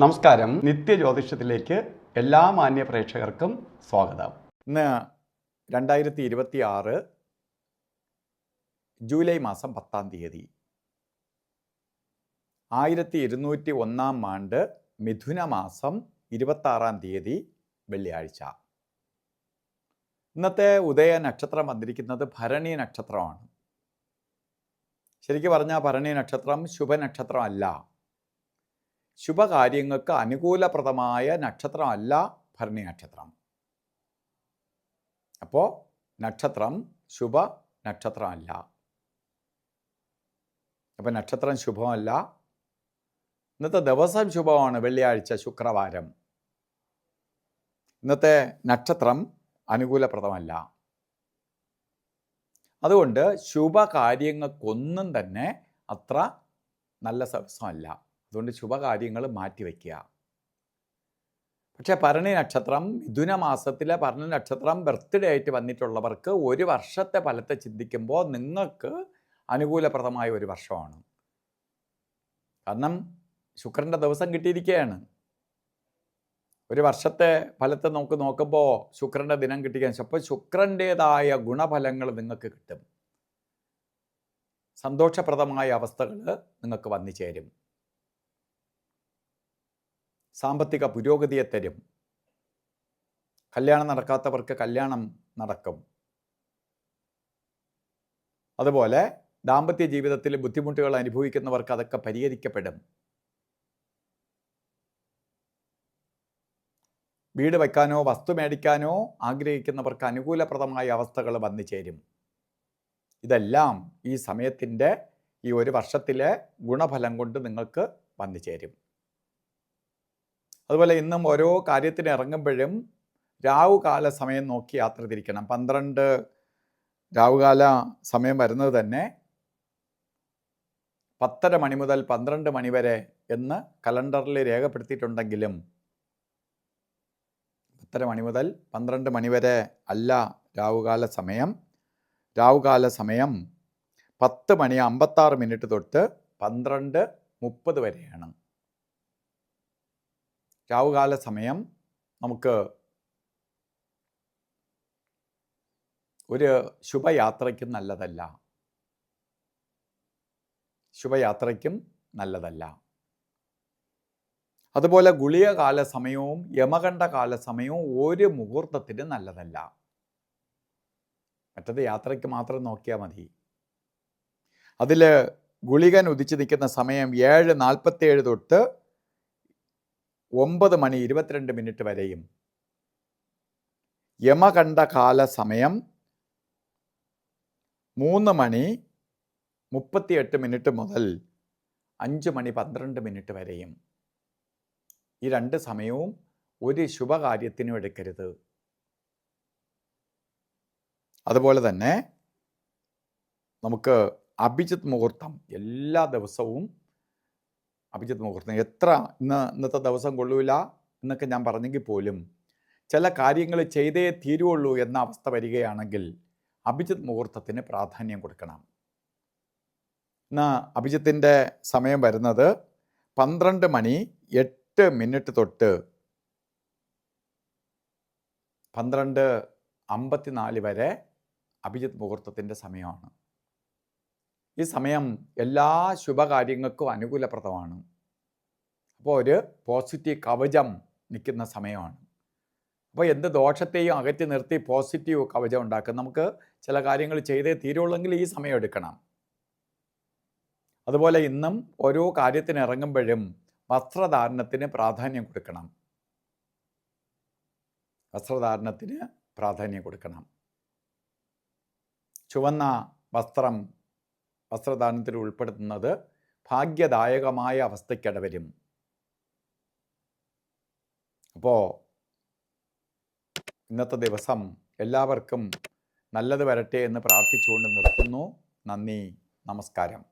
നമസ്കാരം. നിത്യജ്യോതിഷത്തിലേക്ക് എല്ലാ മാന്യ പ്രേക്ഷകർക്കും സ്വാഗതം. ഇന്ന് 2026 ജൂലൈ മാസം 10-ാം തീയതി 1201 ആണ്ട് മിഥുന മാസം 26-ാം തീയതി വെള്ളിയാഴ്ച. ഇന്നത്തെ ഉദയ നക്ഷത്രം വന്നിരിക്കുന്നത് ഭരണി നക്ഷത്രമാണ്. ശരിക്കും പറഞ്ഞാൽ ഭരണി നക്ഷത്രം ശുഭനക്ഷത്രമല്ല, ശുഭകാര്യങ്ങൾക്ക് അനുകൂലപ്രദമായ നക്ഷത്രമല്ല ഭരണി നക്ഷത്രം. അപ്പോൾ നക്ഷത്രം ശുഭ നക്ഷത്രമല്ല. അപ്പോൾ നക്ഷത്രം ശുഭമല്ല. ഇന്നത്തെ ദിവസം ശുഭമാണ്, വെള്ളിയാഴ്ച ശുക്രവാരം. ഇന്നത്തെ നക്ഷത്രം അനുകൂലപ്രദമല്ല. അതുകൊണ്ട് ശുഭകാര്യങ്ങൾക്കൊന്നും തന്നെ അത്ര നല്ല ദിവസമല്ല. അതുകൊണ്ട് ശുഭകാര്യങ്ങൾ മാറ്റിവെക്കുക. പക്ഷേ ഭരണി നക്ഷത്രം, മിഥുന മാസത്തിലെ ഭരണി നക്ഷത്രം ബർത്ത്ഡേ ആയിട്ട് വന്നിട്ടുള്ളവർക്ക് ഒരു വർഷത്തെ ഫലത്തെ ചിന്തിക്കുമ്പോൾ നിങ്ങൾക്ക് അനുകൂലപ്രദമായ ഒരു വർഷമാണ്. കാരണം ശുക്രൻ്റെ ദിവസം കിട്ടിയിരിക്കുകയാണ്. ഒരു വർഷത്തെ ഫലത്തെ നമുക്ക് നോക്കുമ്പോൾ ശുക്രൻ്റെ ദിനം കിട്ടിക്കാൻ, അപ്പോൾ ശുക്രൻ്റേതായ ഗുണഫലങ്ങൾ നിങ്ങൾക്ക് കിട്ടും. സന്തോഷപ്രദമായ അവസ്ഥകൾ നിങ്ങൾക്ക് വന്നു ചേരും. സാമ്പത്തിക പുരോഗതിയെ തരും. കല്യാണം നടക്കാത്തവർക്ക് കല്യാണം നടക്കും. അതുപോലെ ദാമ്പത്യ ജീവിതത്തിൽ ബുദ്ധിമുട്ടുകൾ അനുഭവിക്കുന്നവർക്ക് അതൊക്കെ പരിഹരിക്കപ്പെടും. വീട് വയ്ക്കാനോ വസ്തു മേടിക്കാനോ ആഗ്രഹിക്കുന്നവർക്ക് അനുകൂലപ്രദമായ അവസ്ഥകൾ വന്നു ചേരും. ഇതെല്ലാം ഈ സമയത്തിൻ്റെ ഈ ഒരു വർഷത്തിലെ ഗുണഫലം കൊണ്ട് നിങ്ങൾക്ക് വന്നു ചേരും. അതുപോലെ ഇന്നും ഓരോ കാര്യത്തിന് ഇറങ്ങുമ്പോഴും രാവുകാല സമയം നോക്കി യാത്ര തിരിക്കണം. 12 രാവുകാല സമയം വരുന്നത് തന്നെ 10:30 മണി മുതൽ 12 മണി വരെ എന്ന് കലണ്ടറിൽ രേഖപ്പെടുത്തിയിട്ടുണ്ടെങ്കിലും 10:30 മണി മുതൽ 12 മണി വരെ അല്ല രാവുകാല സമയം. രാവുകാല സമയം 10:56 തൊട്ട് 12:30 വരെയാണ്. രാവുകാല സമയം നമുക്ക് ഒരു ശുഭയാത്രയ്ക്കും നല്ലതല്ല. ശുഭയാത്രയ്ക്കും നല്ലതല്ല. അതുപോലെ ഗുളികകാല സമയവും യമകണ്ഠ കാല സമയവും ഒരു മുഹൂർത്തത്തിന് നല്ലതല്ല. മറ്റത് യാത്രയ്ക്ക് മാത്രം നോക്കിയാൽ മതി. അതിൽ ഗുളികൻ ഉദിച്ചു നിൽക്കുന്ന സമയം 7:47 തൊട്ട് 9:22 വരെയും, യമകണ്ഠകാല സമയം 3:38 മുതൽ 5:12 വരെയും. ഈ 2 സമയവും ഒരു ശുഭകാര്യത്തിനും എടുക്കരുത്. അതുപോലെ തന്നെ നമുക്ക് അഭിജിത്ത് മുഹൂർത്തം എല്ലാ ദിവസവും, അഭിജിത്ത് മുഹൂർത്തം എത്ര ഇന്നത്തെ ദിവസം കൊള്ളൂല എന്നൊക്കെ ഞാൻ പറഞ്ഞെങ്കിൽ പോലും ചില കാര്യങ്ങൾ ചെയ്തേ തീരുള്ളൂ എന്ന അവസ്ഥ വരികയാണെങ്കിൽ അഭിജിത്ത് മുഹൂർത്തത്തിന് പ്രാധാന്യം കൊടുക്കണം. ഇന്ന് അഭിജിത്തിൻ്റെ സമയം വരുന്നത് 12:08 തൊട്ട് 12:54 വരെ അഭിജിത്ത് മുഹൂർത്തത്തിൻ്റെ സമയമാണ്. ഈ സമയം എല്ലാ ശുഭകാര്യങ്ങൾക്കും അനുകൂലപ്രദമാണ്. അപ്പോൾ ഒരു പോസിറ്റീവ് കവചം നിൽക്കുന്ന സമയമാണ്. അപ്പോൾ എന്ത് ദോഷത്തെയും അകറ്റി നിർത്തി പോസിറ്റീവ് കവചം ഉണ്ടാക്കും. നമുക്ക് ചില കാര്യങ്ങൾ ചെയ്തേ തീരുള്ളെങ്കിൽ ഈ സമയം എടുക്കണം. അതുപോലെ ഇന്നും ഓരോ കാര്യത്തിന് ഇറങ്ങുമ്പോഴും വസ്ത്രധാരണത്തിന് പ്രാധാന്യം കൊടുക്കണം. വസ്ത്രധാരണത്തിന് പ്രാധാന്യം കൊടുക്കണം. ചുവന്ന വസ്ത്രം വസ്ത്രധാരണത്തിൽ ഉൾപ്പെടുത്തുന്നത് ഭാഗ്യദായകമായ അവസ്ഥയ്ക്കിടവരും. അപ്പോൾ ഇന്നത്തെ ദിവസം എല്ലാവർക്കും നല്ലത് വരട്ടെ എന്ന് പ്രാർത്ഥിച്ചുകൊണ്ട് നിർത്തുന്നു. നന്ദി, നമസ്കാരം.